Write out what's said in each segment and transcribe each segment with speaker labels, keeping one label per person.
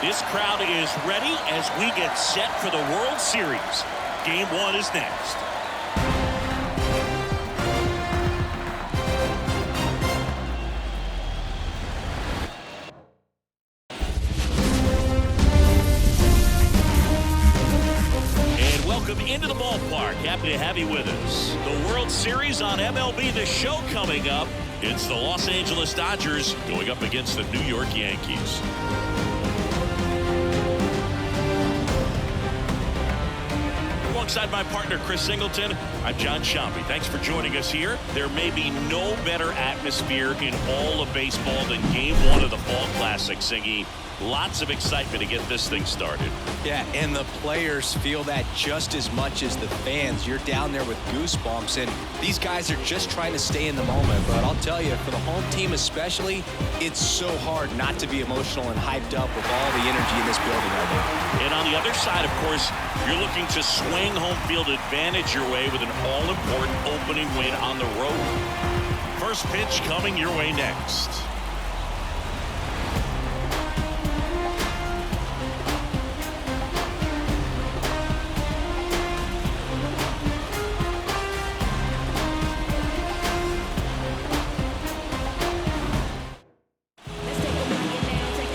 Speaker 1: This crowd is ready as we get set for the World Series. Game 1 is next. And welcome into the ballpark. Happy to have you with us. The World Series on MLB, the show coming up. It's the Los Angeles Dodgers going up against the New York Yankees. Alongside my partner, Chris Singleton, I'm John Shampi. Thanks for joining us here. There may be no better atmosphere in all of baseball than Game 1 of the Fall Classic, Singy. Lots of excitement to get this thing started.
Speaker 2: Yeah, and the players feel that just as much as the fans. You're down there with goosebumps, and these guys are just trying to stay in the moment. But I'll tell you, for the home team especially, it's so hard not to be emotional and hyped up with all the energy in this building right now.
Speaker 1: And on the other side, of course, you're looking to swing home field advantage your way with an all-important opening win on the road. First pitch coming your way next.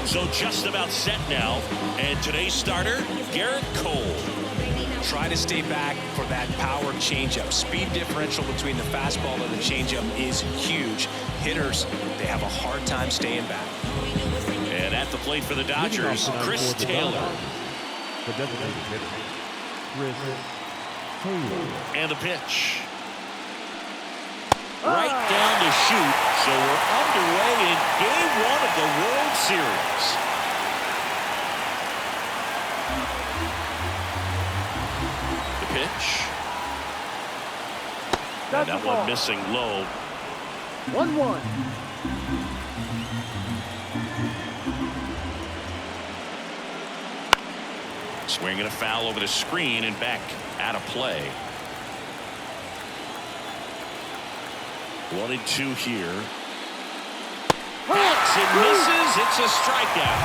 Speaker 1: So just about set now, and today's starter, Garrett Cole.
Speaker 2: Try to stay back for that power changeup. Speed differential between the fastball and the changeup is huge. Hitters, they have a hard time staying back.
Speaker 1: And at the plate for the Dodgers, Chris Taylor. And the pitch. Right down to shoot. So we're underway in Game 1 of the World Series. The pitch. And that one missing low.
Speaker 3: 1-1.
Speaker 1: Swinging a foul over the screen and back out of play. 1-2 here. Hits and misses. It's a strikeout.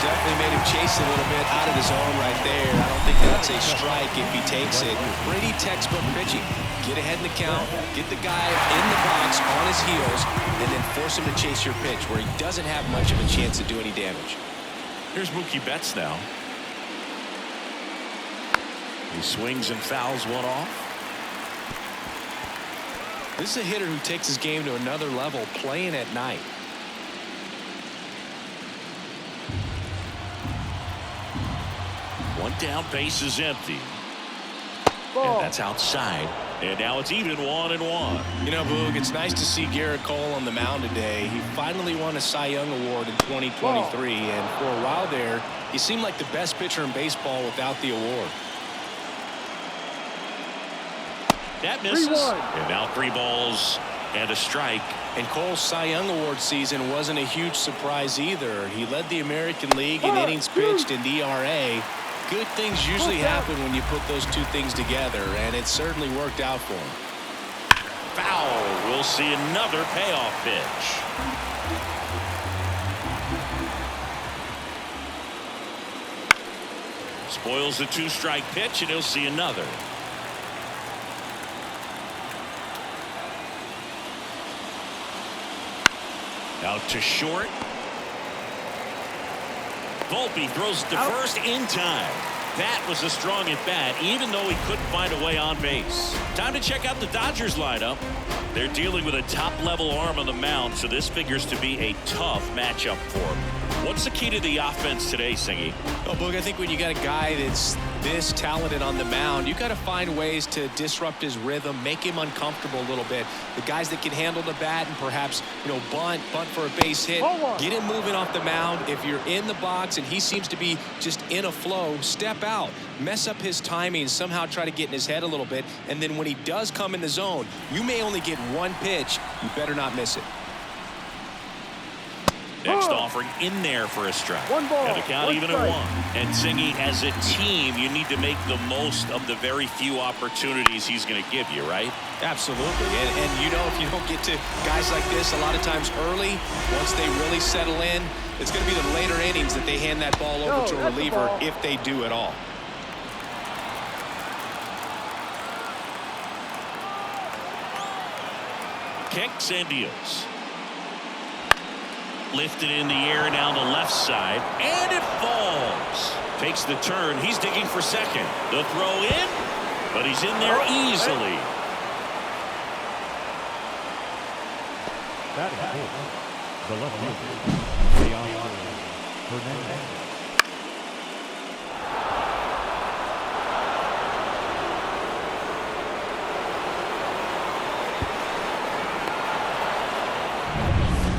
Speaker 2: Definitely made him chase a little bit out of the zone right there. I don't think that's a strike if he takes it. Pretty textbook pitching. Get ahead in the count, get the guy in the box on his heels, and then force him to chase your pitch where he doesn't have much of a chance to do any damage.
Speaker 1: Here's Mookie Betts now. He swings and fouls one off.
Speaker 2: This is a hitter who takes his game to another level, playing at night.
Speaker 1: One down, base is empty. And that's outside. And now it's even 1-1.
Speaker 2: You know, Boog, it's nice to see Garrett Cole on the mound today. He finally won a Cy Young Award in 2023, and for a while there, he seemed like the best pitcher in baseball without the award.
Speaker 1: That misses. And now 3 balls and a strike.
Speaker 2: And Cole's Cy Young Award season wasn't a huge surprise either. He led the American League in innings pitched and ERA. Good things usually happen when you put those two things together, and it certainly worked out for him.
Speaker 1: Foul. We'll see another payoff pitch. Spoils the 2-strike pitch, and he'll see another. Out to short. Volpe throws it to first in time. That was a strong at bat, even though he couldn't find a way on base. Time to check out the Dodgers lineup. They're dealing with a top-level arm on the mound, so this figures to be a tough matchup for him. What's the key to the offense today, Singy?
Speaker 2: Oh, Boog, I think when you got a guy that's this talented on the mound, you got to find ways to disrupt his rhythm, make him uncomfortable a little bit. The guys that can handle the bat and perhaps, bunt for a base hit, get him moving off the mound. If you're in the box and he seems to be just in a flow, step out, mess up his timing, somehow try to get in his head a little bit, and then when he does come in the zone, you may only get one pitch. You better not miss it.
Speaker 1: Next offering in there for a strike.
Speaker 3: 1 ball,
Speaker 1: And the count
Speaker 3: 1
Speaker 1: even
Speaker 3: strike.
Speaker 1: at 1. And Singy, as a team, you need to make the most of the very few opportunities he's going to give you, right?
Speaker 2: Absolutely. And you know, if you don't get to guys like this a lot of times early, once they really settle in, it's going to be the later innings that they hand that ball over to a reliever if they do at all.
Speaker 1: Kicks and deals. Lifted in the air down the left side, and it falls. Takes the turn. He's digging for second. The throw in, but he's in there easily.
Speaker 4: That is the left fielder, the outfielder, Hernandez.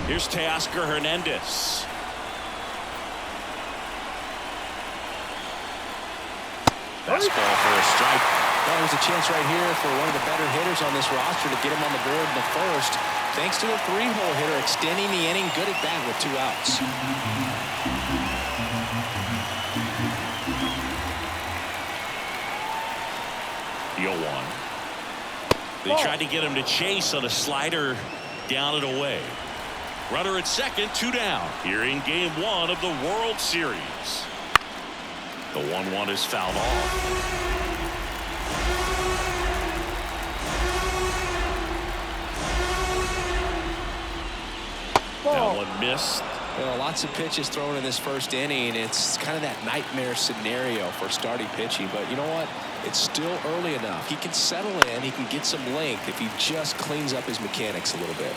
Speaker 1: Here's Teoscar Hernandez. Fastball for a strike.
Speaker 2: Well, there's a chance right here for one of the better hitters on this roster to get him on the board in the first. Thanks to the 3-hole hitter extending the inning. Good at bat with 2 outs.
Speaker 1: The 0-1. They tried to get him to chase on a slider down and away. Runner at second, 2 down. Here in game 1 of the World Series. The 1-1 is fouled off. That one missed.
Speaker 2: Well, lots of pitches thrown in this first inning. It's kind of that nightmare scenario for starting pitching. But you know what? It's still early enough. He can settle in. He can get some length if he just cleans up his mechanics a little bit.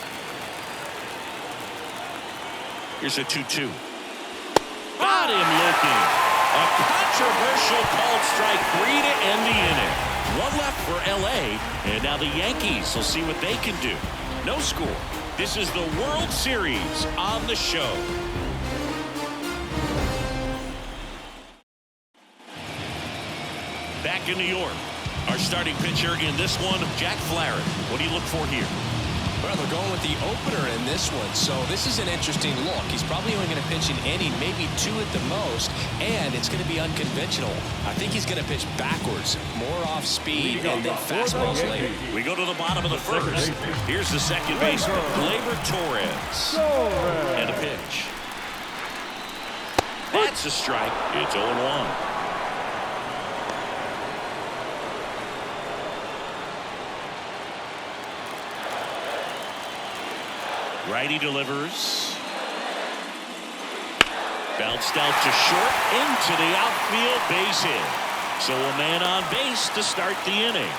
Speaker 1: Here's a 2-2. Got him looking. A controversial called strike 3 to end the inning. 1 left for LA, and now the Yankees will see what they can do. No score. This is the World Series on the show. Back in New York, our starting pitcher in this one, Jack Flaherty. What do you look for here?
Speaker 2: Well, they're going with the opener in this one, so this is an interesting look. He's probably only going to pitch an inning, maybe 2 at the most, and it's going to be unconventional. I think he's going to pitch backwards, more off speed, and then fastballs later.
Speaker 1: We go to the bottom of the first. Here's the second baseman, Gleyber Torres. And a pitch. That's a strike. It's 0-1. Righty delivers. Bounced out to short, into the outfield, base hit. So a man on base to start the inning.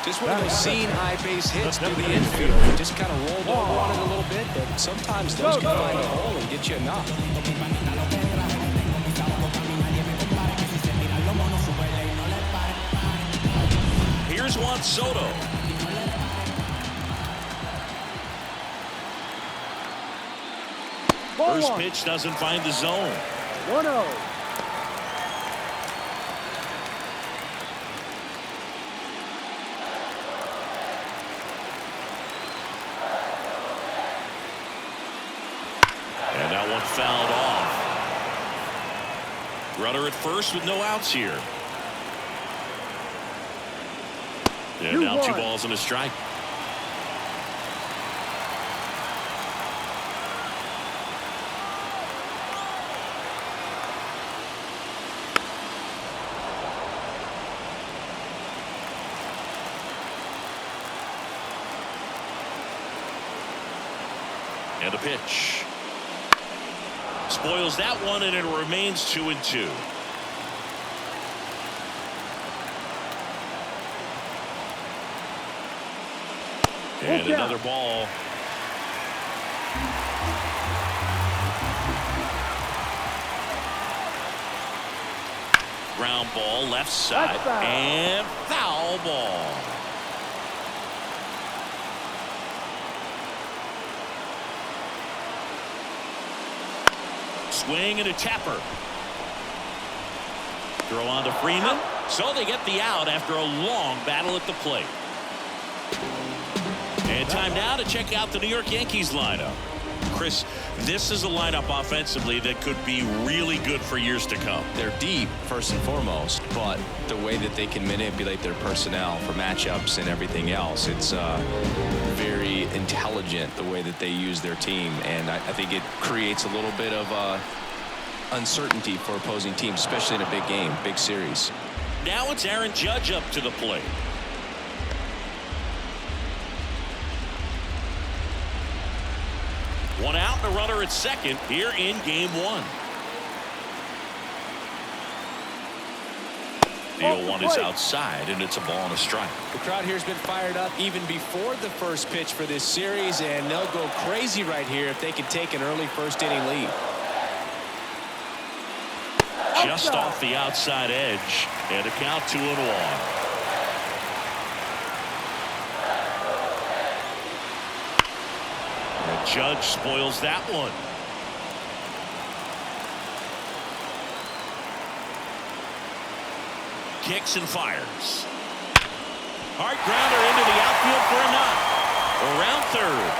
Speaker 2: Just one of those seeing high base hits through the infield. Just kind of rolled over on it a little bit, but sometimes those can find a hole and get you a knock.
Speaker 1: Here's Juan Soto. First pitch doesn't find the zone.
Speaker 3: 1-0.
Speaker 1: And that one fouled off. Runner at first with no outs here. And now 2 balls and a strike. And a pitch. Spoils that one, and it remains 2-2. And another ball. Ground ball, left side, and foul ball. Swing and a tapper. Throw on to Freeman. So they get the out after a long battle at the plate. And time now to check out the New York Yankees lineup. Chris, this is a lineup offensively that could be really good for years to come.
Speaker 2: They're deep, first and foremost, but the way that they can manipulate their personnel for matchups and everything else, it's very intelligent the way that they use their team. And I think it creates a little bit of uncertainty for opposing teams, especially in a big game, big series.
Speaker 1: Now it's Aaron Judge up to the plate. One out and a runner at second here in game one. The 0-1 is outside, and it's a ball and a strike.
Speaker 2: The crowd here has been fired up even before the first pitch for this series, and they'll go crazy right here if they can take an early first inning lead.
Speaker 1: Just off the outside edge, and a count 2-1. Judge spoils that one. Kicks and fires. Hard grounder into the outfield for a knock. Around third.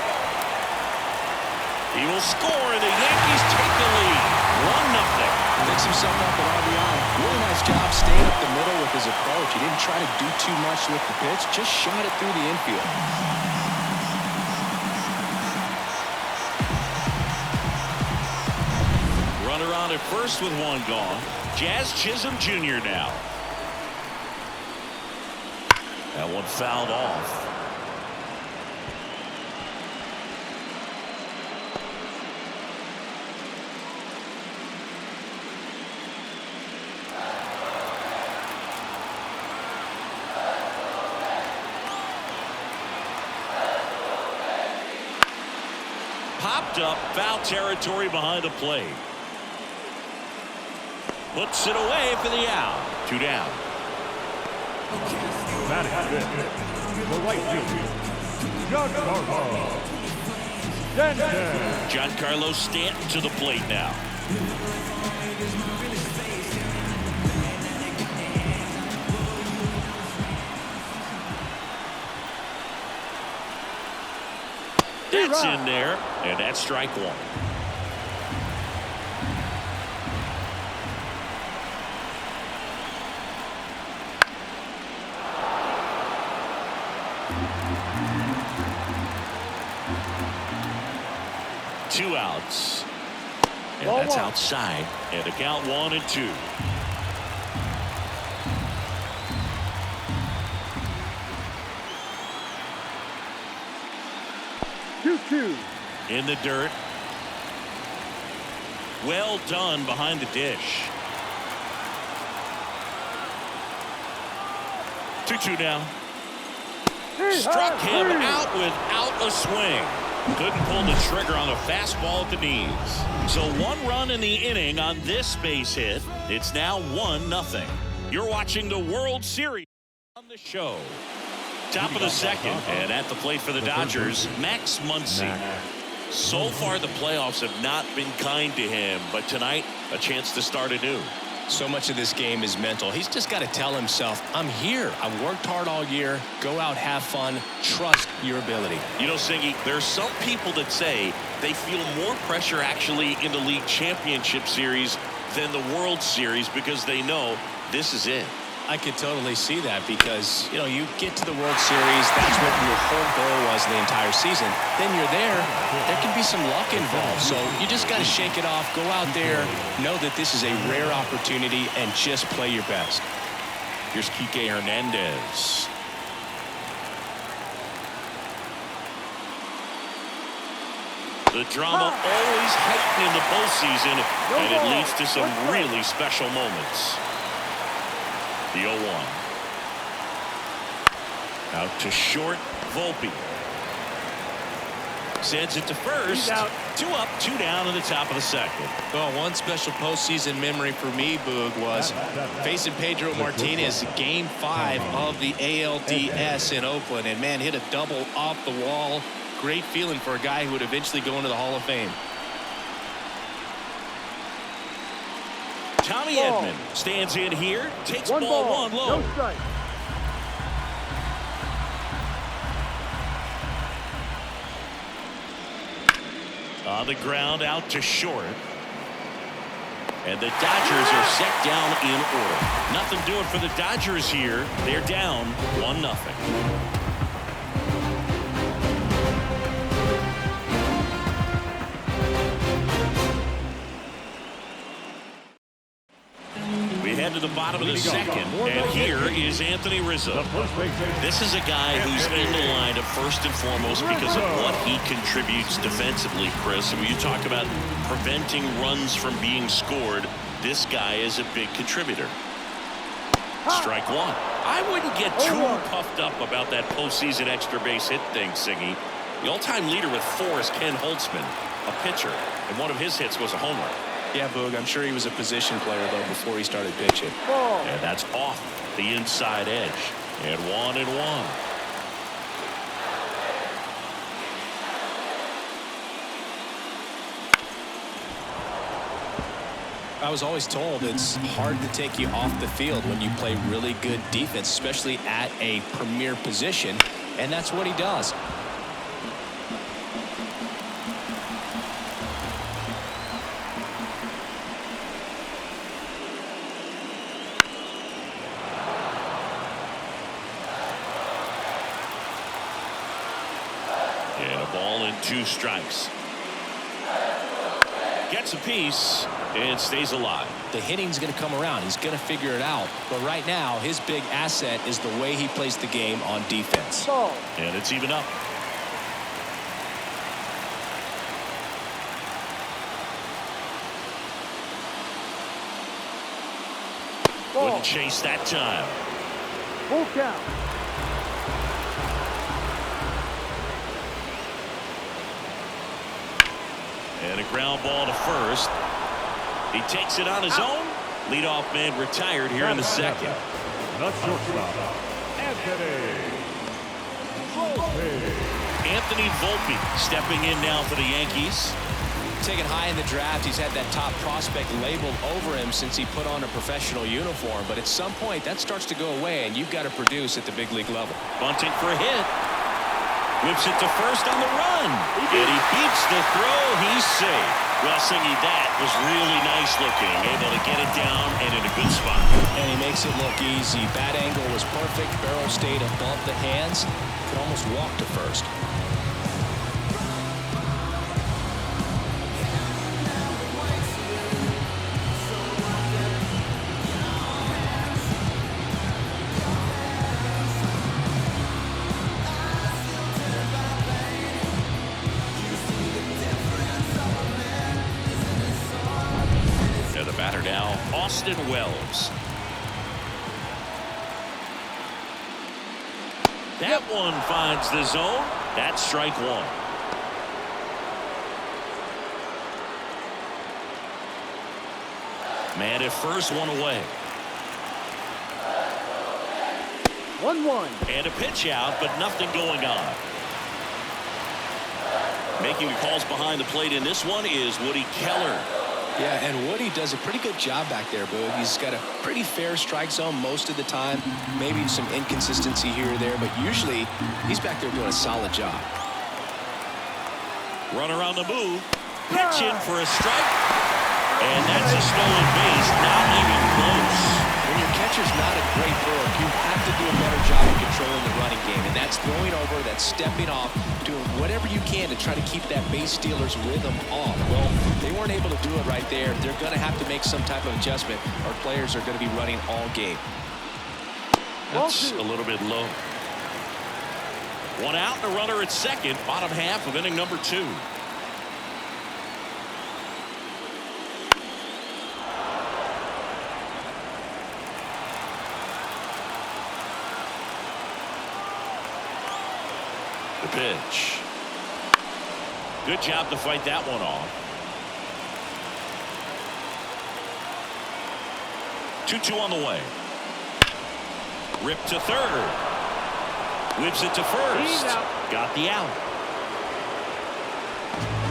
Speaker 1: He will score. The Yankees take the lead. 1-0.
Speaker 2: Picks himself up at RBI. Really nice job staying up the middle with his approach. He didn't try to do too much with the pitch. Just shot it through the infield.
Speaker 1: Runner on at first with one gone. Jazz Chisholm Jr. now. That one fouled off. Popped up, foul territory behind the plate. Puts it away for the out. 2 down.
Speaker 4: Batting fifth, the right fielder,
Speaker 1: Giancarlo Stanton to the plate now. That's in there, and that's strike one. Two outs. And that's outside. And a count 1-2. In the dirt. Well done behind the dish. 2-2 now. Struck him out without a swing. Couldn't pull the trigger on the fastball at the knees. So 1 run in the inning on this base hit. It's now 1-0. You're watching the World Series on the show. Top of the second, and at the plate for the Dodgers, Max Muncy. So far, the playoffs have not been kind to him, but tonight, a chance to start anew.
Speaker 2: So much of this game is mental. He's just got to tell himself, I'm here. I've worked hard all year. Go out, have fun, trust your ability.
Speaker 1: You know, Singy, there's some people that say they feel more pressure actually in the league championship series than the World Series because they know this is it.
Speaker 2: I could totally see that because, you know, you get to the World Series, that's what your whole goal was the entire season. Then you're there can be some luck involved. So you just got to shake it off, go out there, know that this is a rare opportunity, and just play your best.
Speaker 1: Here's Kike Hernandez. The drama always heightened in the postseason, and it leads to some really special moments. The 0-1. Out to short, Volpe. Sends it to first. 2 up, 2 down in the top of the second.
Speaker 2: Well, one special postseason memory for me, Boog, was facing Pedro Martinez Game 5 of the ALDS in Oakland. And, man, hit a double off the wall. Great feeling for a guy who would eventually go into the Hall of Fame.
Speaker 1: Tommy Edman stands in here, takes ball 1 low.
Speaker 3: No strike.
Speaker 1: On the ground, out to short. And the Dodgers are set down in order. Nothing doing for the Dodgers here. They're down 1-0. We head to the bottom of the second, and here is Anthony Rizzo. This is a guy who's in the lineup first and foremost because of what he contributes defensively, Chris. And when you talk about preventing runs from being scored, this guy is a big contributor. Strike one. I wouldn't get too puffed up about that postseason extra base hit thing, Siggy. The all-time leader with 4 is Ken Holtzman, a pitcher, and one of his hits was a homer.
Speaker 2: Yeah, Boog, I'm sure he was a position player, though, before he started pitching.
Speaker 1: And that's off the inside edge. And 1-1.
Speaker 2: I was always told it's hard to take you off the field when you play really good defense, especially at a premier position, and that's what he does.
Speaker 1: And a ball and 2 strikes. Gets a piece and stays alive.
Speaker 2: The hitting's going to come around. He's going to figure it out. But right now, his big asset is the way he plays the game on defense.
Speaker 1: And it's even up. Wouldn't chase that time.
Speaker 3: Full count.
Speaker 1: And a ground ball to first. He takes it on his own. Leadoff man retired here in the second.
Speaker 4: The shortstop,
Speaker 1: Anthony Volpe stepping in now for the Yankees.
Speaker 2: Taken high in the draft, he's had that top prospect labeled over him since he put on a professional uniform. But at some point, that starts to go away, and you've got to produce at the big league level.
Speaker 1: Bunting for a hit. Whips it to first on the run. And he beats the throw. He's safe. Well, Siggy, that was really nice looking. Able to get it down and in a good spot.
Speaker 2: And he makes it look easy. Bat angle was perfect. Barrel stayed above the hands. Could almost walk to first.
Speaker 1: Batter now, Austin Wells. That one finds the zone. That's strike one. Man at first, one away.
Speaker 3: 1-1.
Speaker 1: And a pitch out, but nothing going on. Making the calls behind the plate in this one is Woody Keller.
Speaker 2: Yeah, and Woody does a pretty good job back there, Boog. He's got a pretty fair strike zone most of the time. Maybe some inconsistency here or there, but usually he's back there doing a solid job.
Speaker 1: Runner on the move. Pitch in for a strike. And that's a stolen base. Not even close.
Speaker 2: When your catcher's not a great thrower, you have to do a better job of controlling the running game. And that's throwing over, that's stepping off, doing whatever you can to try to keep that base stealer's rhythm off. Well, they weren't able to do it right there. They're going to have to make some type of adjustment. Our players are going to be running all game.
Speaker 1: That's a little bit low. One out and a runner at second. Bottom half of inning number 2. The pitch. Good job to fight that one off. 2-2 on the way. Ripped to third. Whips it to first. Got the out.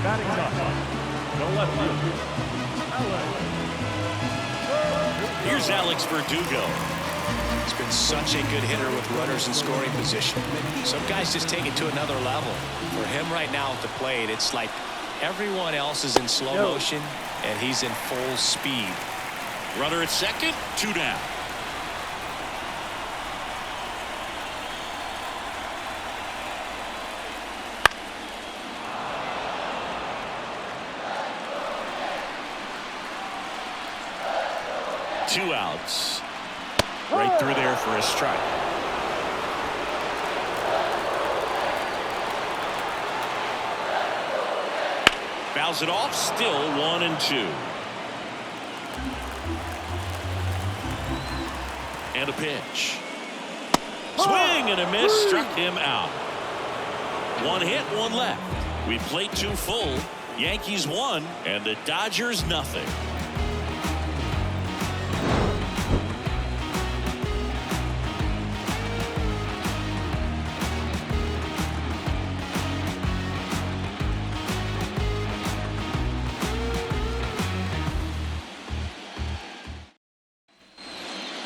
Speaker 4: batting up. The left fielder,
Speaker 1: Here's Alex Verdugo.
Speaker 2: He's been such a good hitter with runners in scoring position. Some guys just take it to another level. For him right now at the plate, it's like Everyone else is in slow motion, and he's in full speed.
Speaker 1: Runner at second, 2 down. Two outs. Right through there for a strike. Fouls it off, still 1-2. And a pitch. Swing and a miss, struck him out. 1 hit, 1 left. We played 2 full. Yankees 1 and the Dodgers nothing.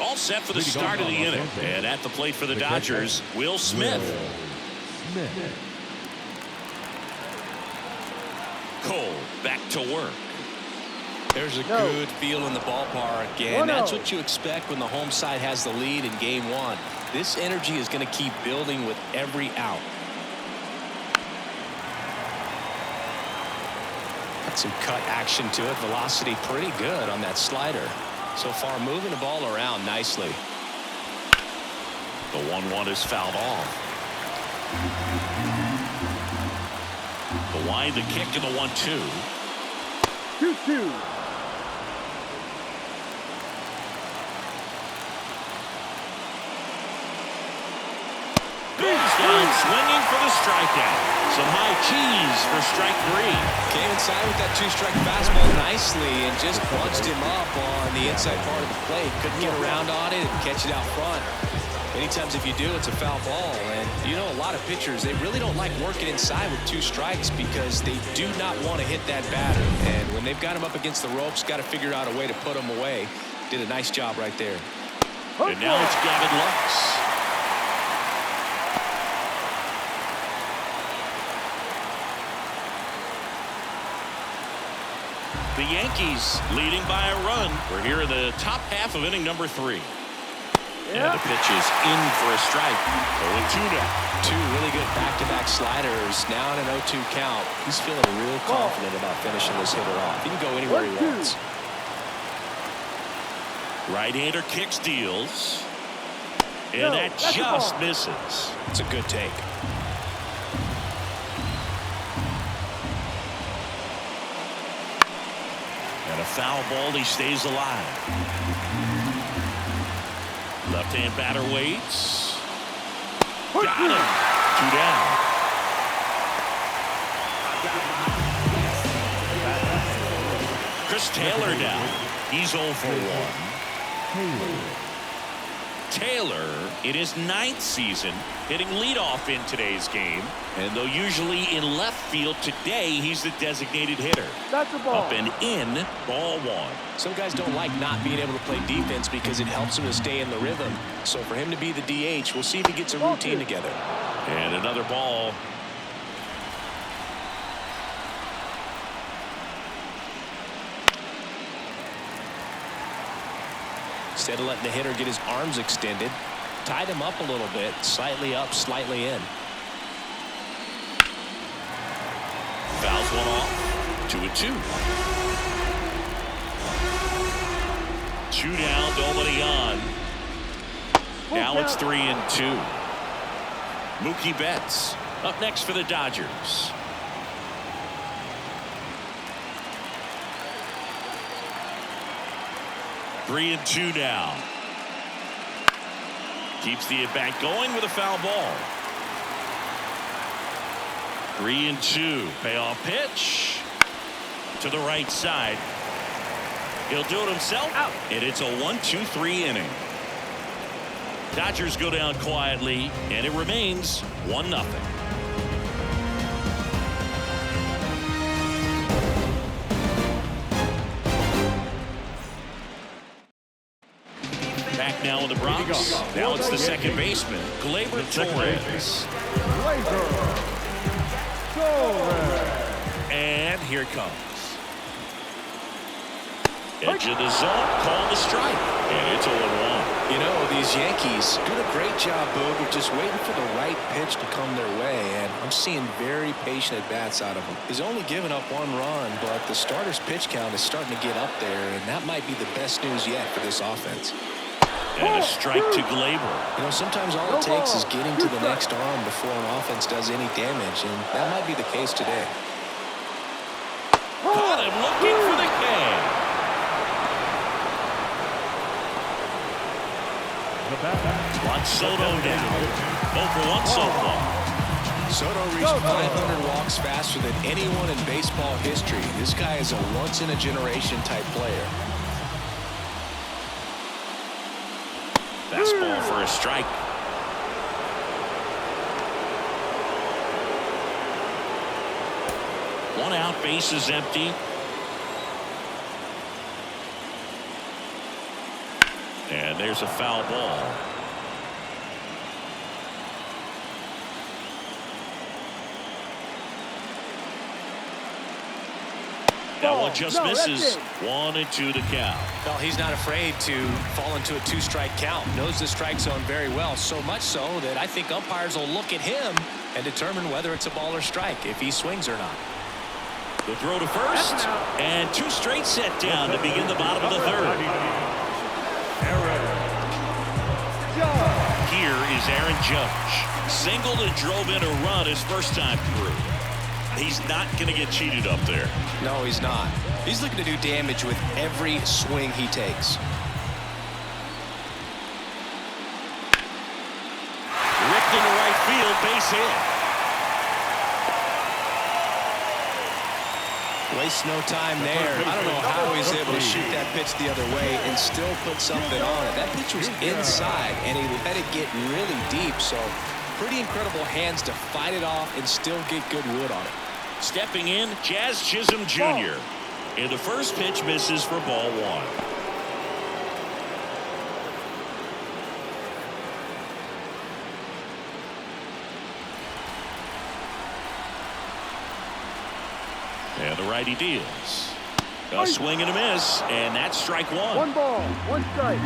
Speaker 1: All set for the start of the inning. And at the plate for the Dodgers, Will Smith. Cole back to work.
Speaker 2: There's a good feel in the ballpark, and that's what you expect when the home side has the lead in game 1. This energy is going to keep building with every out. Got some cut action to it. Velocity pretty good on that slider. So far, moving the ball around nicely.
Speaker 1: The 1-1 is fouled off. The wind, the kick, and the 1-2.
Speaker 3: 2-2.
Speaker 1: Goes down swinging for the strikeout. Some high cheese for strike 3.
Speaker 2: Came inside with that 2-strike fastball nicely and just punched him up on the inside part of the plate. Couldn't get around on it and catch it out front. Many times if you do, it's a foul ball. And you know, a lot of pitchers, they really don't like working inside with 2 strikes because they do not want to hit that batter. And when they've got him up against the ropes, got to figure out a way to put him away. Did a nice job right there.
Speaker 1: And now it's Gavin Lux. The Yankees leading by a run. We're here in the top half of inning number 3. And the pitch is in for a strike. 0-2 now.
Speaker 2: 2 really good back-to-back sliders. Now in an 0-2 count. He's feeling real confident about finishing this hitter off. He can go anywhere he wants.
Speaker 1: Right-hander kicks, deals. And that just misses.
Speaker 2: It's a good take.
Speaker 1: And a foul ball, he stays alive. Left-hand batter waits. Got him. 2 down. Chris Taylor down. He's 0 for 1. Taylor in his 9th season hitting leadoff in today's game. And though usually in left field, today he's the designated hitter.
Speaker 3: That's a ball.
Speaker 1: Up and in, ball 1.
Speaker 2: Some guys don't like not being able to play defense because it helps them to stay in the rhythm. So for him to be the DH, we'll see if he gets a routine together.
Speaker 1: And another ball.
Speaker 2: Instead of letting the hitter get his arms extended, tied him up a little bit, slightly up, slightly in.
Speaker 1: Fouls one off. 2-2. 2 down, nobody on. Now it's 3-2. Mookie Betts up next for the Dodgers. Three and 2 now. Keeps the at-bat going with a foul ball. 3-2. Payoff pitch to the right side. He'll do it himself. Out. And it's a 1-2-3 inning. Dodgers go down quietly, and it remains 1-0. Back now in the Bronx. Now it's the second baseman, Gleyber Torres. And here it comes. Edge of the zone, call the strike. And it's 0-1.
Speaker 2: You know, these Yankees doing a great job, Boog, of just waiting for the right pitch to come their way, and I'm seeing very patient at-bats out of him. He's only given up 1 run, but the starter's pitch count is starting to get up there, and that might be the best news yet for this offense.
Speaker 1: And a strike to Glaber.
Speaker 2: You know, sometimes all it takes is getting to the next arm before an offense does any damage, and that might be the case today.
Speaker 1: Caught him looking for the K. Juan Soto down. 0 for 1 so far.
Speaker 2: Soto reached 500 walks faster than anyone in baseball history. This guy is a once-in-a-generation type player.
Speaker 1: Fastball for a strike. One out, base is empty. And there's a foul ball. That one just misses. 1-2 the count.
Speaker 2: Well, he's not afraid to fall into a 2-strike count. Knows the strike zone very well, so much so that I think umpires will look at him and determine whether it's a ball or strike, if he swings or not.
Speaker 1: The throw to first, and 2 straight set down to begin the bottom of the 3rd. Here is Aaron Judge. Singled and drove in a run his first time through. He's not going to get cheated up there.
Speaker 2: No, he's not. He's looking to do damage with every swing he takes.
Speaker 1: Ripped into right field, base hit.
Speaker 2: Wastes no time there. I don't know how he's able to shoot that pitch the other way and still put something on it. That pitch was inside, and he let it get really deep. So pretty incredible hands to fight it off and still get good wood on it.
Speaker 1: Stepping in, Jazz Chisholm Jr. And the first pitch misses for ball 1. And the righty deals. A swing and a miss, and that's strike 1.
Speaker 3: 1 ball, 1 strike.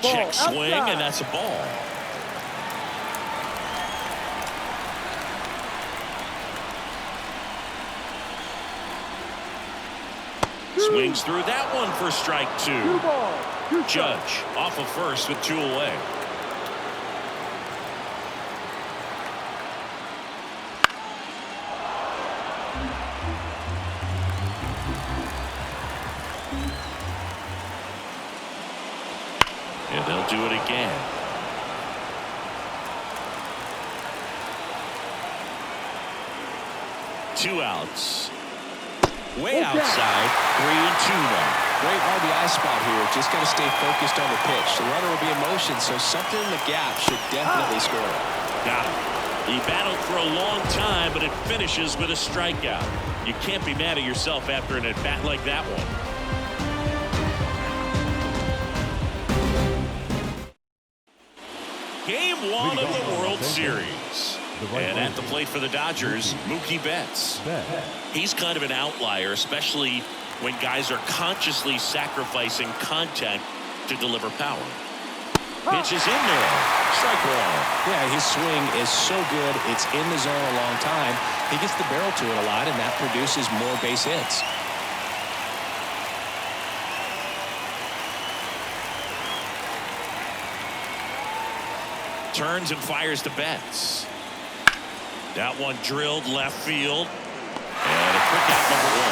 Speaker 1: Check swing, and that's a ball. Swings through that one for strike 2.
Speaker 3: 2 ball, 2 strike.
Speaker 1: Judge off of first with 2 away. And they'll do it again. Two outs. Way outside. 3-2 now.
Speaker 2: Great RBI spot here. Just got to stay focused on the pitch. The runner will be in motion, so something in the gap should definitely score.
Speaker 1: Got it. He battled for a long time, but it finishes with a strikeout. You can't be mad at yourself after an at-bat like that one. Game 1 of the World Series. And at the plate for the Dodgers, Mookie Betts. He's kind of an outlier, especially when guys are consciously sacrificing contact to deliver power. Pitch is in there. Strike 1.
Speaker 2: Yeah, his swing is so good. It's in the zone a long time. He gets the barrel to it a lot, and that produces more base hits.
Speaker 1: Turns and fires to Betts. That one drilled left field. And a quick out number 1.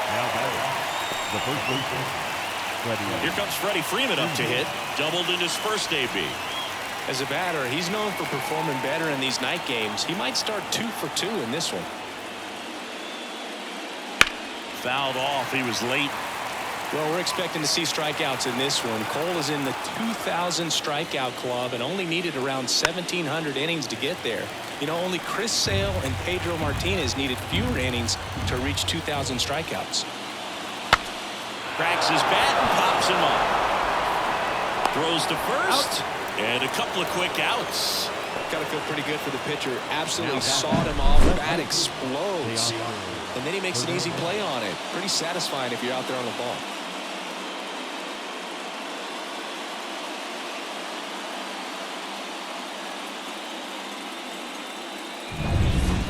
Speaker 4: Now batting, the first baseman, Freddie.
Speaker 1: Here comes Freddie Freeman up to hit. Doubled in his first AB.
Speaker 2: As a batter, he's known for performing better in these night games. He might start 2 for 2 in this one.
Speaker 1: Fouled off. He was late.
Speaker 2: Well, we're expecting to see strikeouts in this one. Cole is in the 2,000 strikeout club and only needed around 1,700 innings to get there. You know, only Chris Sale and Pedro Martinez needed fewer innings to reach 2,000 strikeouts.
Speaker 1: Cracks his bat and pops him up. Throws to first. And a couple of quick outs.
Speaker 2: Gotta feel pretty good for the pitcher. Absolutely sawed him off. That explodes. And then he makes an easy play on it. Pretty satisfying if you're out there on the ball.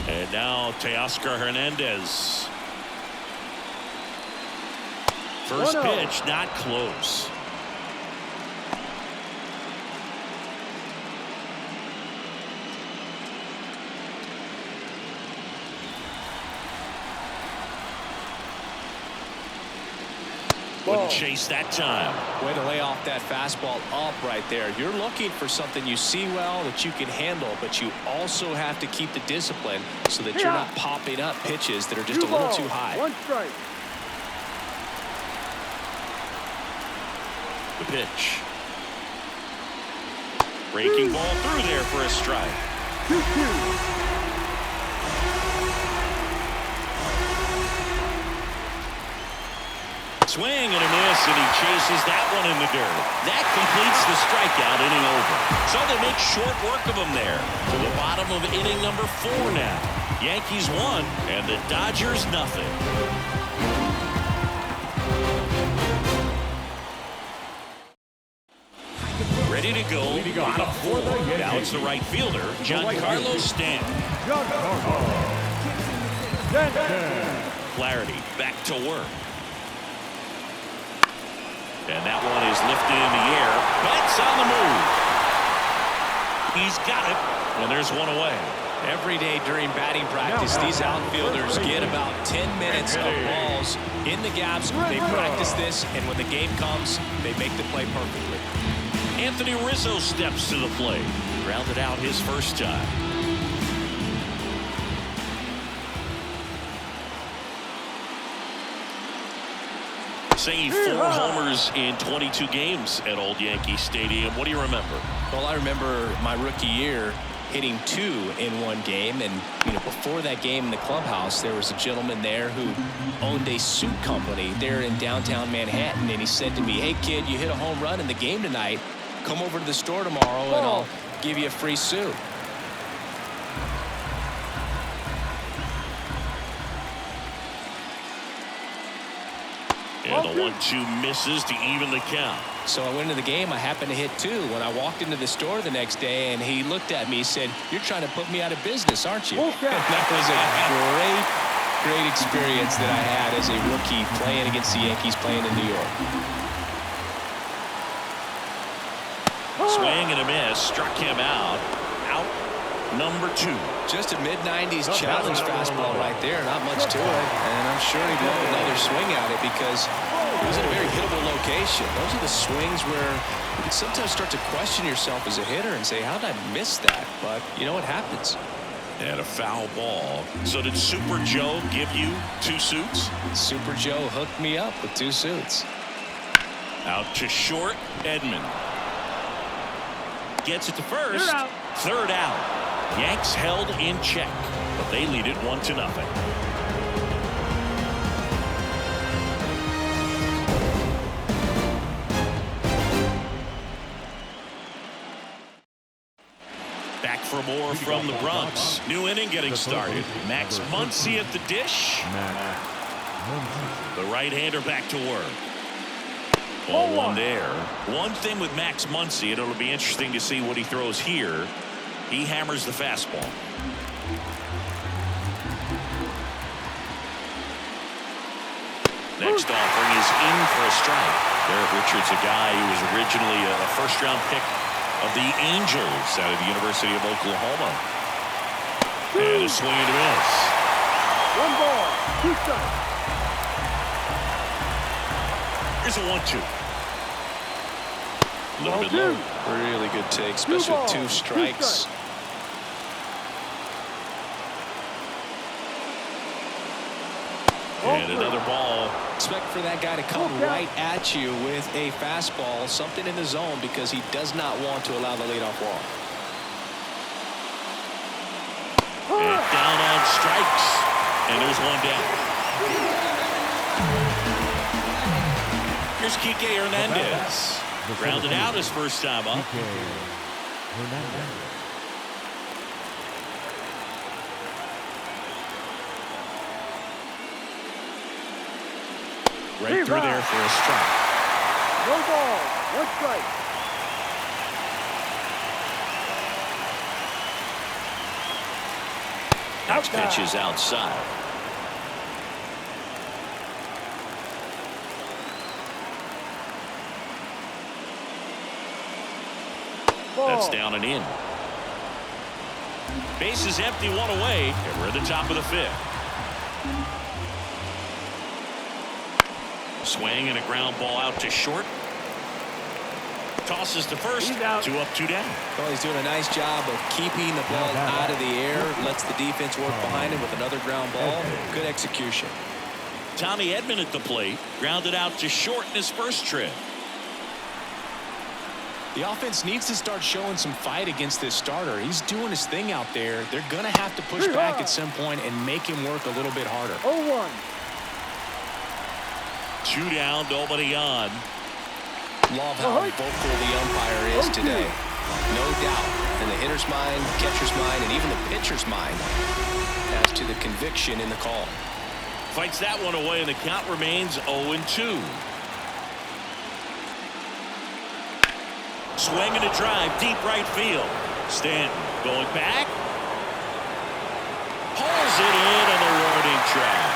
Speaker 1: And now Teoscar Hernandez. First pitch, not close. Wouldn't chase that time.
Speaker 2: Way to lay off that fastball up right there. You're looking for something you see well that you can handle, but you also have to keep the discipline so that you're not popping up pitches that are just a little too high.
Speaker 3: 1 strike.
Speaker 1: The pitch. Breaking ball through there for a strike.
Speaker 3: 2-2.
Speaker 1: Swing and a miss, and he chases that one in the dirt. That completes the strikeout, inning over. So they make short work of him there. To the bottom of inning number 4 now. Yankees 1 and the Dodgers nothing. Ready to go. Bottom 4. Now it's the right fielder, Giancarlo Stanton. Flaherty back to work. And that one is lifted in the air. That's on the move. He's got it. And there's one away.
Speaker 2: Every day during batting practice, these outfielders get about 10 minutes of balls in the gaps. They practice this, and when the game comes, they make the play perfectly.
Speaker 1: Anthony Rizzo steps to the plate. Grounded out his first time. Saying 4 homers in 22 games at Old Yankee Stadium. What do you remember?
Speaker 2: Well, I remember my rookie year hitting 2 in one game, and before that game in the clubhouse, there was a gentleman there who owned a suit company there in downtown Manhattan, and he said to me, "Hey kid, you hit a home run in the game tonight. Come over to the store tomorrow and I'll give you a free suit."
Speaker 1: And the 1-2 misses to even the count.
Speaker 2: So I went into the game. I happened to hit 2. When I walked into the store the next day, and he looked at me, he said, "You're trying to put me out of business, aren't you?" That was a great experience that I had as a rookie playing against the Yankees, playing in New York.
Speaker 1: Swing and a miss. Struck him out. Out number 2.
Speaker 2: Just a mid-90s challenge fastball right there. Not much to it. And I'm sure he'd love another swing at it because it was in a very hittable location. Those are the swings where you can sometimes start to question yourself as a hitter and say, how did I miss that? But you know what happens.
Speaker 1: And a foul ball. So did Super Joe give you 2 suits?
Speaker 2: Super Joe hooked me up with 2 suits.
Speaker 1: Out to short, Edman. Gets it to first. Third out. Yanks held in check, but they lead it 1-0. Back for more from the Bronx. New inning getting started. Max Muncy at the dish. The right-hander back to work. Ball 1 there. One thing with Max Muncy, and it'll be interesting to see what he throws here. He hammers the fastball. Next offering is in for a strike. Derek Richards, a guy who was originally a first-round pick of the Angels out of the University of Oklahoma. And a swing and a miss.
Speaker 3: 1 ball, 2 strikes.
Speaker 1: Here's a 1-2. A little bit
Speaker 3: Ball
Speaker 1: low.
Speaker 3: 2.
Speaker 2: Really good take, especially with 2 strikes.
Speaker 1: And another ball.
Speaker 2: Expect for that guy to come right at you with a fastball, something in the zone, because he does not want to allow the leadoff walk.
Speaker 1: And down on strikes. And there's 1 down. Here's Kike Hernandez. Grounded out his first time up. Right through there for a strike.
Speaker 3: No ball. One strike.
Speaker 1: Next pitch is outside. That's down and in. Base is empty, one away, and we're at the top of the fifth. Swing and a ground ball out to short. Tosses to first. 2 up, 2 down.
Speaker 2: Well, he's doing a nice job of keeping the ball out of the air. Lets the defense work behind him with another ground ball. Good execution.
Speaker 1: Tommy Edman at the plate. Grounded out to short in his first trip.
Speaker 2: The offense needs to start showing some fight against this starter. He's doing his thing out there. They're going to have to push back at some point and make him work a little bit harder.
Speaker 3: 0-1.
Speaker 1: 2 down, nobody on.
Speaker 2: Love how vocal the umpire is today. No doubt in the hitter's mind, catcher's mind, and even the pitcher's mind as to the conviction in the call.
Speaker 1: Fights that one away, and the count remains 0-2. Swing and a drive, deep right field. Stanton going back. Pulls it in on the warning track.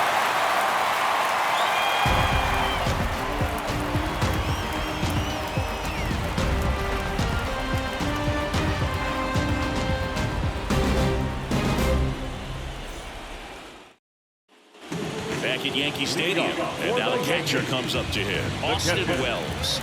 Speaker 1: Back at Yankee Stadium, and now the catcher comes up to hit. Austin Wells.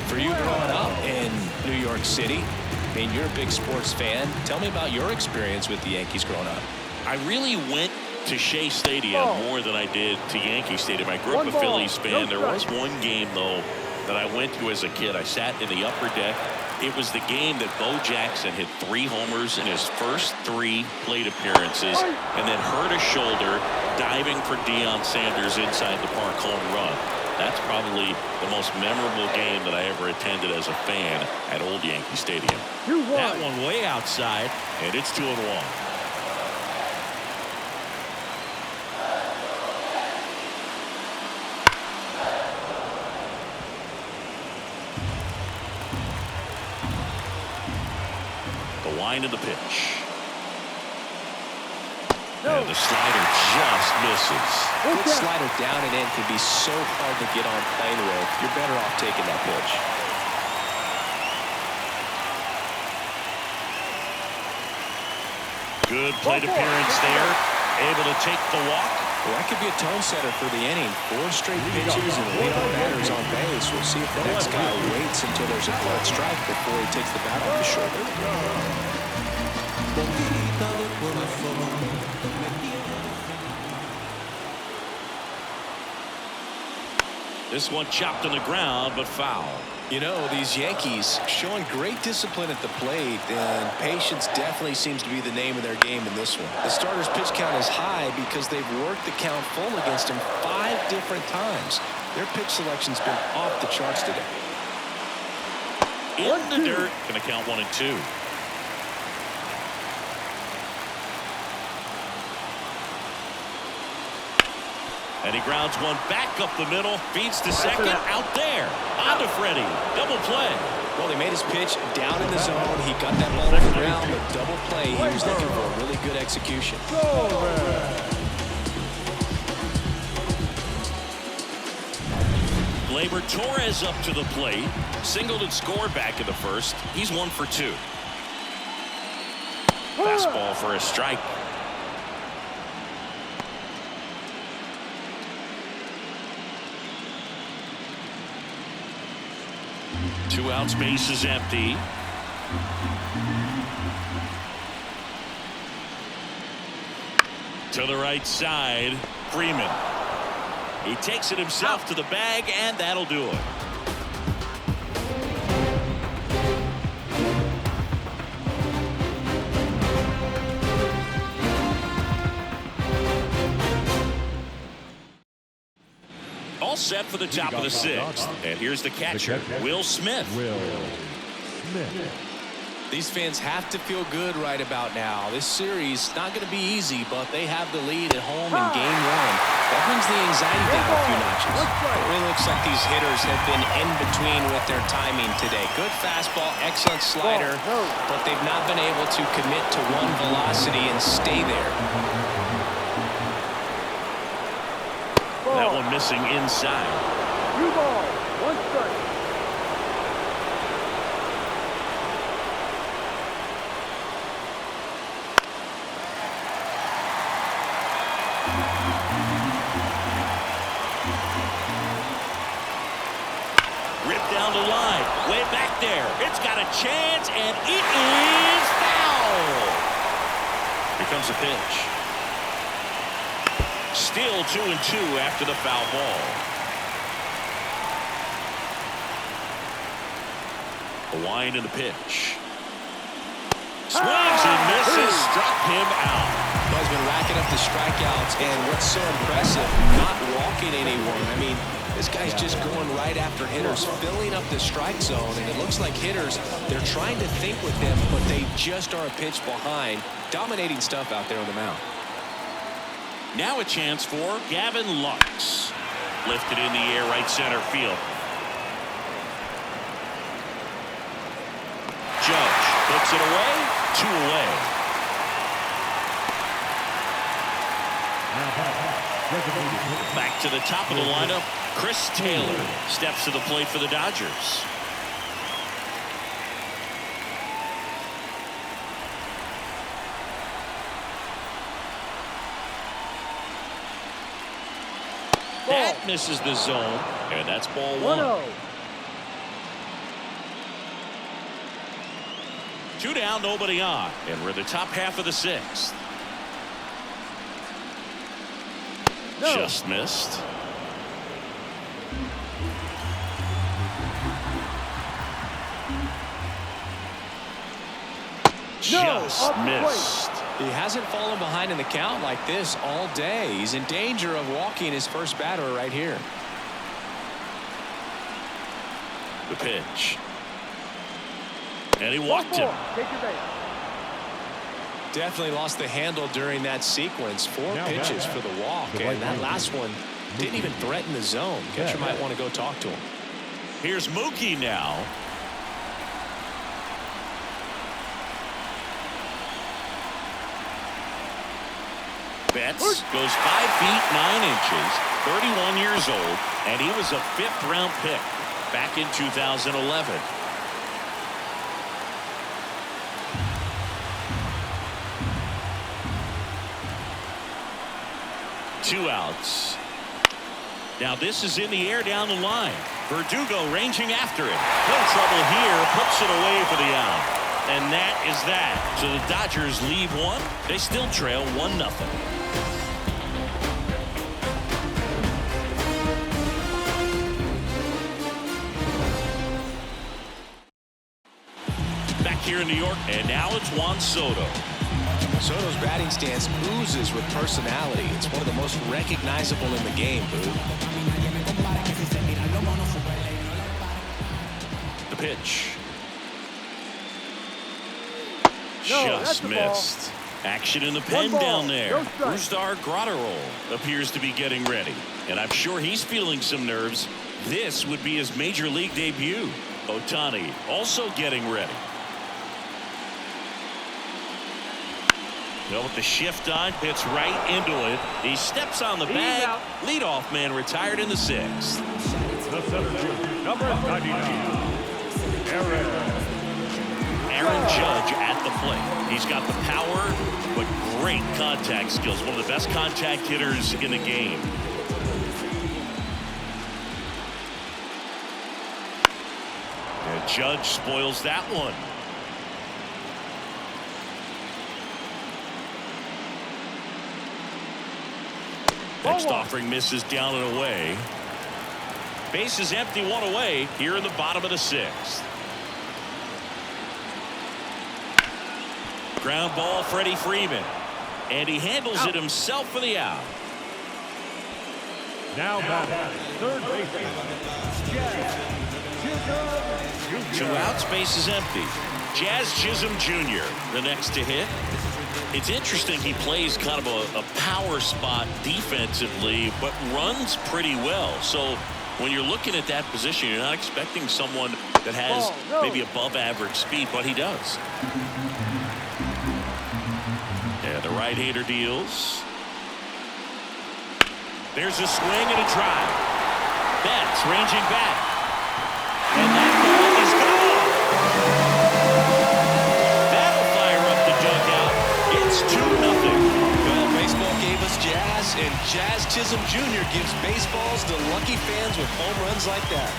Speaker 2: For you growing up in New York City, I mean, you're a big sports fan. Tell me about your experience with the Yankees growing up.
Speaker 1: I really went to Shea Stadium more than I did to Yankee Stadium. I grew up a Phillies fan. There was one game, though, that I went to as a kid. I sat in the upper deck. It was the game that Bo Jackson hit 3 homers in his first 3 plate appearances and then hurt a shoulder diving for Deion Sanders inside the park home run. That's probably the most memorable game that I ever attended as a fan at Old Yankee Stadium.
Speaker 3: 2-1.
Speaker 1: That one way outside, and it's 2-1. The wind of the pitch. And the slider just misses.
Speaker 2: Good slider down and in can be so hard to get on plane with. You're better off taking that pitch.
Speaker 1: Good plate appearance there. Able to take the walk.
Speaker 2: Well, that could be a tone setter for the inning. 4 straight pitches and leadoff batters on base. We'll see if the next guy waits until there's a called strike before he takes the bat off the shoulder.
Speaker 1: This one chopped on the ground, but foul.
Speaker 2: You know, these Yankees showing great discipline at the plate, and patience definitely seems to be the name of their game in this one. The starter's pitch count is high because they've worked the count full against him 5 different times. Their pitch selection's been off the charts today.
Speaker 1: In the dirt, gonna count 1 and 2. And he grounds one back up the middle, feeds to second, out there, on to Freddie, double play.
Speaker 2: Well, he made his pitch down in the zone. He got that ball on the ground, but double play. He was looking for a really good execution.
Speaker 1: Gleyber Torres up to the plate, singled and scored back in the first. He's 1 for 2. Fastball for a strike. Two outs, base is empty. To the right side, Freeman. He takes it himself to the bag, and that'll do it. All set for the top of the sixth. And here's the catcher, Will Smith.
Speaker 4: Will Smith.
Speaker 2: These fans have to feel good right about now. This series not going to be easy, but they have the lead at home in game one. That brings the anxiety down a few notches. It really looks like these hitters have been in between with their timing today. Good fastball, excellent slider, but they've not been able to commit to one velocity and stay there.
Speaker 1: That one missing inside.
Speaker 3: 2 balls, 1 strike.
Speaker 1: Ripped down the line. Way back there. It's got a chance, and it is foul. Here comes a pitch. Still 2-2 after the foul ball. A wind in the pitch. Swings and misses. Struck him out.
Speaker 2: He's been racking up the strikeouts, and what's so impressive, not walking anyone. I mean, this guy's just going right after hitters, filling up the strike zone, and it looks like hitters, they're trying to think with them, but they just are a pitch behind. Dominating stuff out there on the mound.
Speaker 1: Now a chance for Gavin Lux. Lifted in the air, right center field. Judge puts it away. 2 away. Back to the top of the lineup. Chris Taylor steps to the plate for the Dodgers. That misses the zone, and that's ball 1. 2 down, nobody on, and we're in the top half of the sixth. Just missed. Just missed.
Speaker 2: He hasn't fallen behind in the count like this all day. He's in danger of walking his first batter right here.
Speaker 1: The pitch. And he walked him.
Speaker 3: Take your base.
Speaker 2: Definitely lost the handle during that sequence. 4 pitches for the walk, and that last one didn't even threaten the zone. Catcher might want to go talk to him.
Speaker 1: Here's Mookie now. Betts goes 5 feet 9 inches, 31 years old, and he was a 5th-round pick back in 2011. Two outs. Now this is in the air down the line. Verdugo ranging after it. No trouble here. Puts it away for the out. And that is that. So the Dodgers leave 1. They still trail 1-0. Back here in New York, and now it's Juan Soto.
Speaker 2: Soto's batting stance oozes with personality. It's one of the most recognizable in the game, Boo.
Speaker 1: The pitch.
Speaker 3: No,
Speaker 1: Just missed. Action in the pen down there. Brusdar Graterol appears to be getting ready. And I'm sure he's feeling some nerves. This would be his major league debut. Ohtani also getting ready. Well, with the shift on, hits right into it. He steps on the bag. Leadoff man retired in the 6th.
Speaker 4: The center fielder, number 99,
Speaker 1: Aaron Judge at the plate. He's got the power, but great contact skills. One of the best contact hitters in the game. And Judge spoils that one. Next offering misses down and away. Base is empty, 1 away here in the bottom of the 6th. Ground ball, Freddie Freeman. And he handles it himself for the out.
Speaker 4: Now batting, third baseman, Jazz
Speaker 1: 2 outs, base is empty. Jazz Chisholm Jr., the next to hit. It's interesting he plays kind of a power spot defensively, but runs pretty well. So when you're looking at that position, you're not expecting someone that has maybe above average speed, but he does. And the right-hander deals. There's a swing and a drive. Betts ranging back. And that ball is gone. That'll fire up the dugout. It's 2-0.
Speaker 2: Well, baseball gave us Jazz, and Jazz Chisholm Jr. gives baseballs to lucky fans with home runs like that.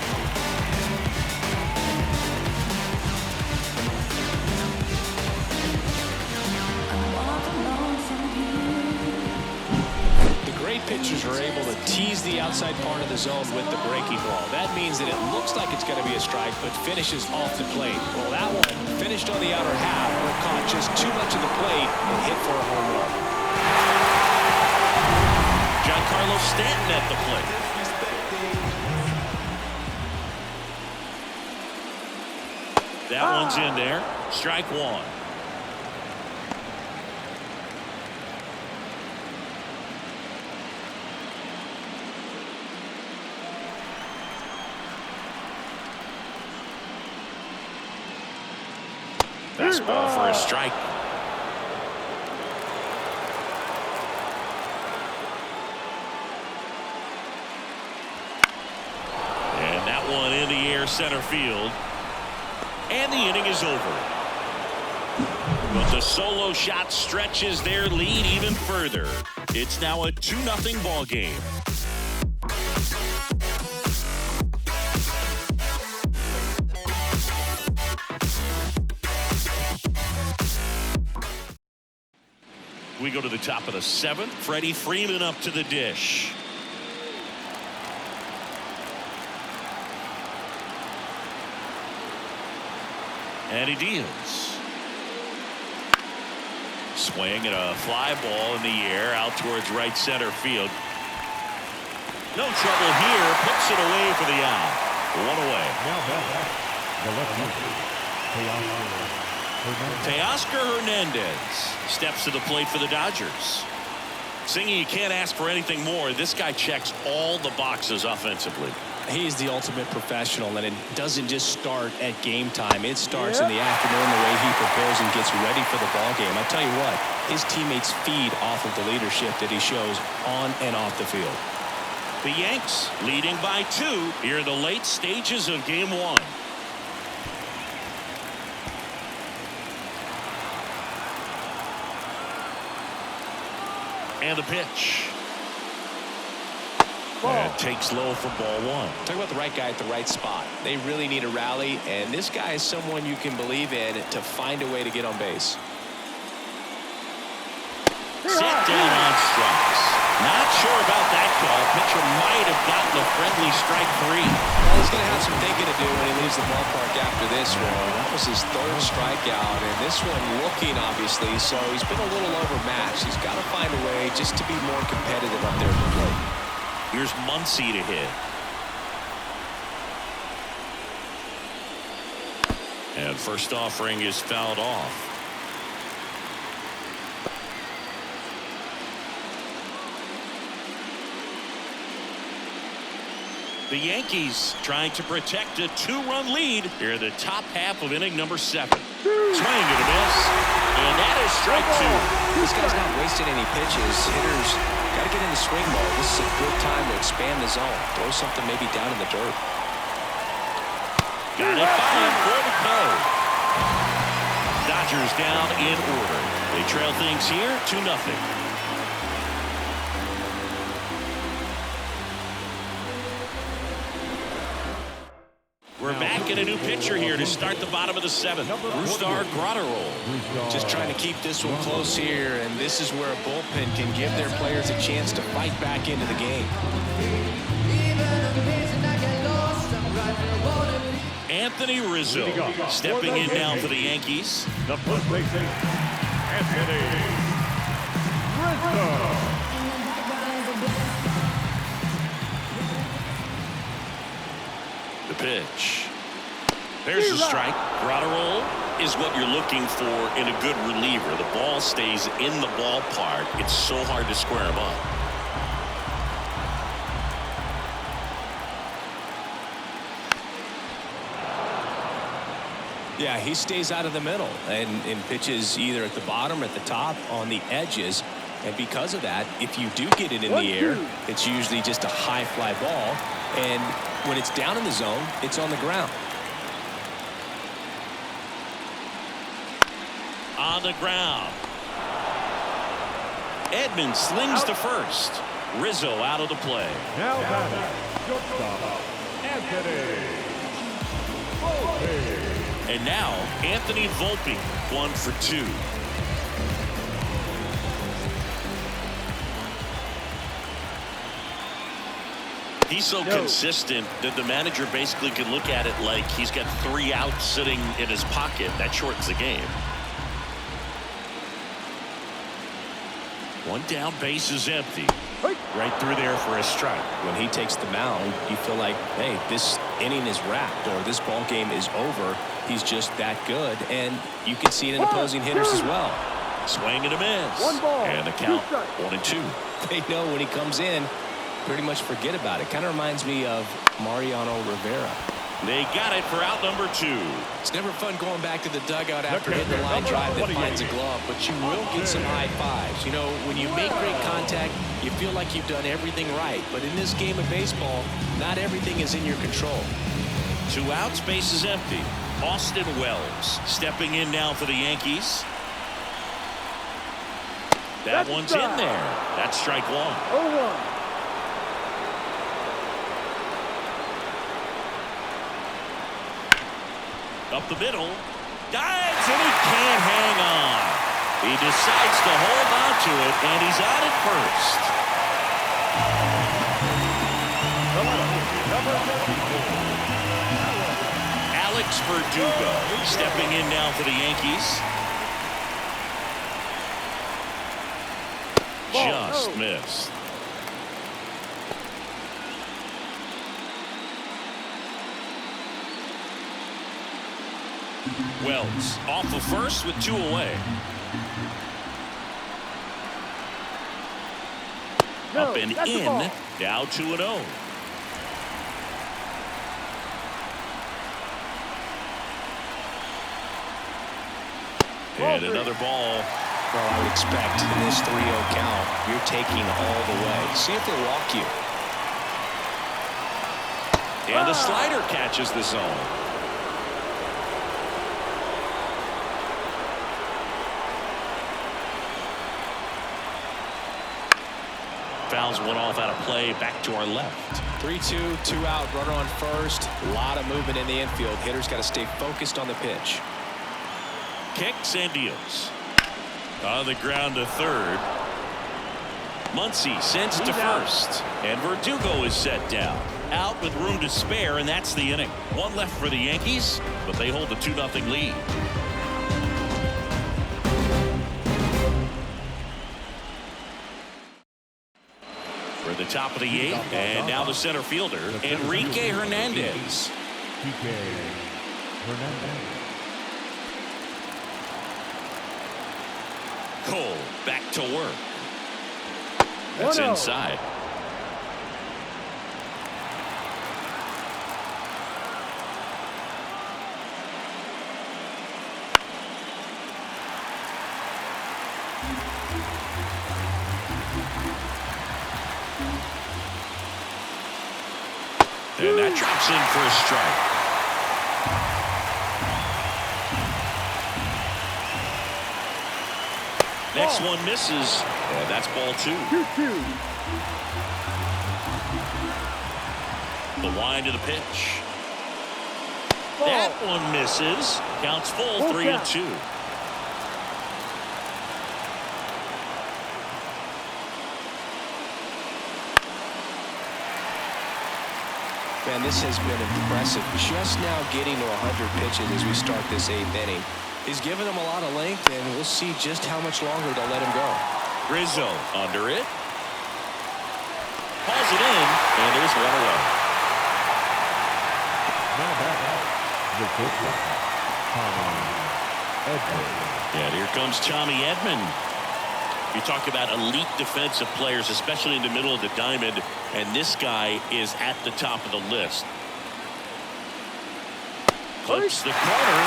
Speaker 2: Great pitchers are able to tease the outside part of the zone with the breaking ball. That means that it looks like it's going to be a strike, but finishes off the plate. Well, that one finished on the outer half, but caught just too much of the plate and hit for a home run.
Speaker 1: Giancarlo Stanton at the plate. That one's in there. Strike 1. Fastball for a strike. And that one in the air center field. And the inning is over. But the solo shot stretches their lead even further. It's now a 2-0 ball game. We go to the top of the 7th. Freddie Freeman up to the dish. And he deals. Swing and a fly ball in the air out towards right center field. No trouble here. Puts it away for the out. 1 away.
Speaker 4: Now batting, the left fielder,
Speaker 1: Teoscar Hernandez steps to the plate for the Dodgers. Singy, you can't ask for anything more. This guy checks all the boxes offensively.
Speaker 2: He's the ultimate professional, and it doesn't just start at game time. It starts in the afternoon, the way he prepares and gets ready for the ball game. I tell you what, his teammates feed off of the leadership that he shows on and off the field.
Speaker 1: The Yanks leading by 2 here in the late stages of game 1. And the pitch. And takes low for ball 1.
Speaker 2: Talk about the right guy at the right spot. They really need a rally, and this guy is someone you can believe in to find a way to get on base.
Speaker 1: Set down on strikes. Not sure about that call. Pitcher might have gotten a friendly strike 3.
Speaker 2: Well, he's going to have some thinking to do when he leaves the ballpark after this one. That was his 3rd strikeout, and this one looking, obviously, so he's been a little overmatched. He's got to find a way just to be more competitive up there at the plate.
Speaker 1: Here's Muncy to hit. And first offering is fouled off. The Yankees trying to protect a 2-run lead here in the top half of inning number 7. Swing and a miss. And that is strike 2.
Speaker 2: This guy's not wasting any pitches. Hitters got to get in the swing mode. This is a good time to expand the zone. Throw something maybe down in the dirt.
Speaker 1: Got it by him for the code. Dodgers down in order. They trail things here 2-0. We're back in a new pitcher here to start the bottom of the 7th. Brusdar Graterol.
Speaker 2: Just trying to keep this one close here, and this is where a bullpen can give their players a chance to fight back into the game.
Speaker 1: Anthony Rizzo stepping in now for the Yankees.
Speaker 4: the first baseman, Anthony Rizzo.
Speaker 1: pitch. There's a strike. Roll is what you're looking for in a good reliever. The ball stays in the ballpark. It's so hard to square him up.
Speaker 2: Yeah, he stays out of the middle and pitches either at the bottom or at the top on the edges. And because of that, if you do get it in the air, it's usually just a high fly ball. And when it's down in the zone, it's on the ground.
Speaker 1: On the ground. Edman slings to first. Rizzo out of the play.
Speaker 4: Now batting, shortstop, Anthony Volpe.
Speaker 1: And now Anthony Volpe, 1 for 2. He's so consistent that the manager basically can look at it like he's got 3 outs sitting in his pocket. That shortens the game. 1 down, base is empty. Right through there for a strike.
Speaker 2: When he takes the mound, you feel like, hey, this inning is wrapped or this ball game is over. He's just that good, and you can see it in opposing hitters as well.
Speaker 1: Swing and a miss.
Speaker 3: 1 ball,
Speaker 1: and the count 1 and 2.
Speaker 2: They know when he comes in, pretty much forget about it. Kind of reminds me of Mariano Rivera.
Speaker 1: They got it for out number 2.
Speaker 2: It's never fun going back to the dugout after hitting the line drive that finds a glove, but you will get some high fives. You know, when you make great contact, you feel like you've done everything right. But in this game of baseball, not everything is in your control.
Speaker 1: 2 outs, base is empty. Austin Wells stepping in now for the Yankees. That one's in there. That's strike 1.
Speaker 3: 0-1.
Speaker 1: Up the middle. Dives, and he can't hang on. He decides to hold on to it, and he's out at first. Alex Verdugo stepping in now for the Yankees. Just missed. Wells off the first with 2 away. Up and in. Now 2-0. And another ball.
Speaker 2: Well, I would expect in this 3-0 count, you're taking all the way. See if they'll walk you.
Speaker 1: And the slider catches the zone. Fouls one off out of play. Back to our left.
Speaker 2: 3-2, 2 out, runner on first. A lot of movement in the infield. Hitters got to stay focused on the pitch.
Speaker 1: Kicks and deals. On the ground to third. Muncy sends to first. And Verdugo is set down. Out with room to spare, and that's the inning. 1 left for the Yankees, but they hold a 2-0 lead. For the top of the 8th, and now the center fielder, Enrique Hernandez. Cole back to work. That's inside. And that drops in for a strike. Next one misses, and that's ball 2.
Speaker 3: 2-2.
Speaker 1: The wind of the pitch. That one misses. Counts full, 3-2.
Speaker 2: Man, this has been impressive. Just now getting to 100 pitches as we start this 8th inning. He's given them a lot of length, and we'll see just how much longer they'll let him go.
Speaker 1: Rizzo under it. Hauls it in, and there's one away.
Speaker 4: Now back, the pitcher, Tommy Edman.
Speaker 1: And here comes Tommy Edman. You talk about elite defensive players, especially in the middle of the diamond, and this guy is at the top of the list. Clips the corner.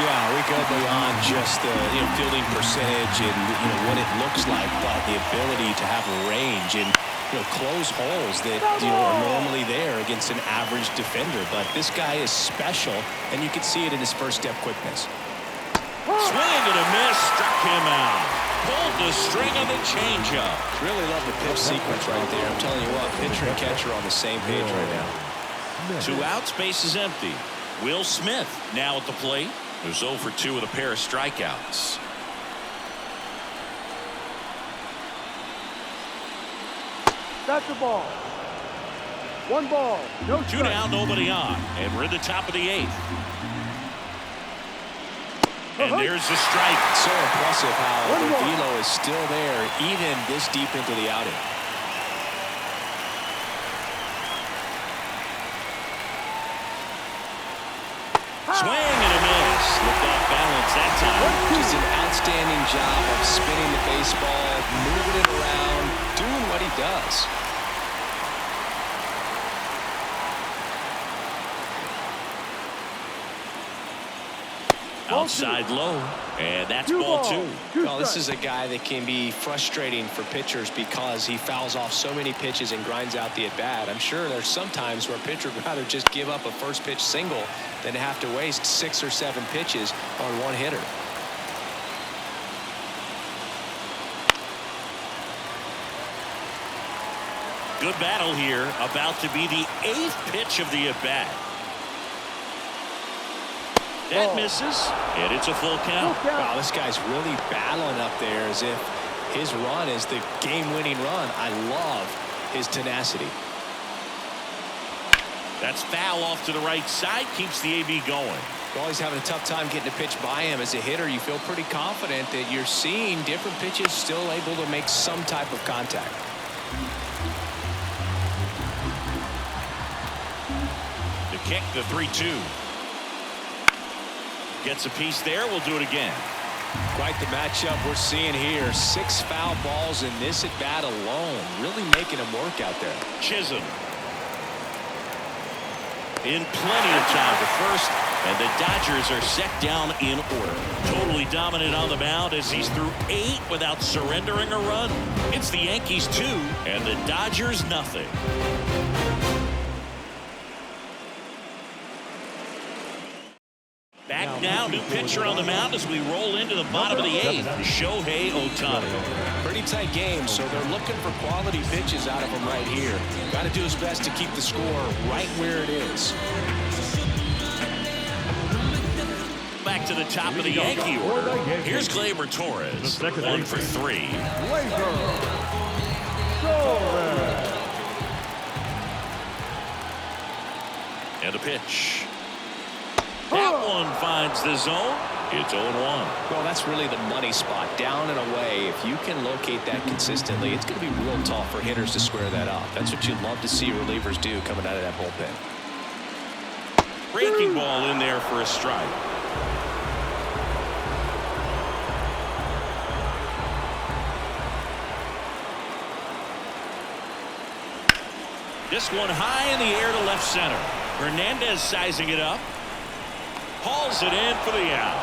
Speaker 2: Yeah, we go beyond just the fielding percentage and what it looks like, but the ability to have range and close holes that are normally there against an average defender. But this guy is special, and you can see it in his first step quickness.
Speaker 1: Swing and a miss, struck him out. Pulled the string on the changeup.
Speaker 2: Really love the pitch sequence right there. I'm telling you what, pitcher and catcher on the same page right now.
Speaker 1: 2 outs, base is empty. Will Smith now at the plate. There's 0 for 2 with a pair of strikeouts.
Speaker 3: That's the ball. 1 ball, no
Speaker 1: 2
Speaker 3: strike.
Speaker 1: down, nobody on, and we're in the top of the 8th. And there's the strike.
Speaker 2: So impressive how the velo is still there even this deep into the outing.
Speaker 1: Swing and a miss. Looked off balance that time.
Speaker 2: Just an outstanding job of spinning the baseball, moving it around, doing what he does.
Speaker 1: Outside low, and that's ball 2.
Speaker 2: Well, this is a guy that can be frustrating for pitchers because he fouls off so many pitches and grinds out the at-bat. I'm sure there's some times where a pitcher would rather just give up a first pitch single than have to waste 6 or 7 pitches on one hitter.
Speaker 1: Good battle here, about to be the 8th pitch of the at-bat. That misses, and it's a full count.
Speaker 2: Wow, this guy's really battling up there as if his run is the game-winning run. I love his tenacity.
Speaker 1: That's foul off to the right side, keeps the AB going.
Speaker 2: Well, he's having a tough time getting a pitch by him. As a hitter, you feel pretty confident that you're seeing different pitches still able to make some type of contact.
Speaker 1: The kick, the 3-2. Gets a piece there. We'll do it again.
Speaker 2: Quite the matchup we're seeing here. 6 foul balls in this at bat alone. Really making him work out there.
Speaker 1: Chisholm. In plenty of time for first, and the Dodgers are set down in order. Totally dominant on the mound as he's through 8 without surrendering a run. It's the Yankees 2 and the Dodgers nothing. Back now, new pitcher on the mound as we roll into the bottom of the 8th. Shohei Ohtani.
Speaker 2: Pretty tight game, so they're looking for quality pitches out of him right here. Got to do his best to keep the score right where it is.
Speaker 1: Back to the top of the Yankee order. Here's Gleyber Torres. 1 for 3. And a pitch. That one finds the zone. It's 0-1.
Speaker 2: Well, that's really the money spot, down and away. If you can locate that consistently, it's going to be real tough for hitters to square that up. That's what you'd love to see relievers do coming out of that bullpen.
Speaker 1: Breaking ball in there for a strike. This one high in the air to left center. Hernandez sizing it up. Hauls it in for the out.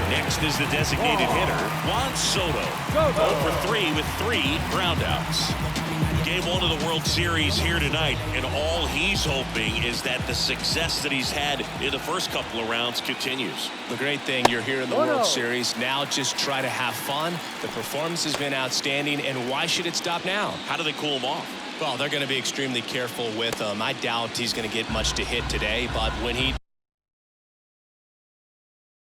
Speaker 1: Next is the designated hitter, Juan Soto. 0 for 3 with 3 groundouts. Game 1 of the World Series here tonight, and all he's hoping is that the success that he's had in the first couple of rounds continues.
Speaker 2: The great thing, you're here in the World Series. Now just try to have fun. The performance has been outstanding, and why should it stop now?
Speaker 1: How do they cool him off?
Speaker 2: Well, they're going to be extremely careful with him. I doubt he's going to get much to hit today, but when he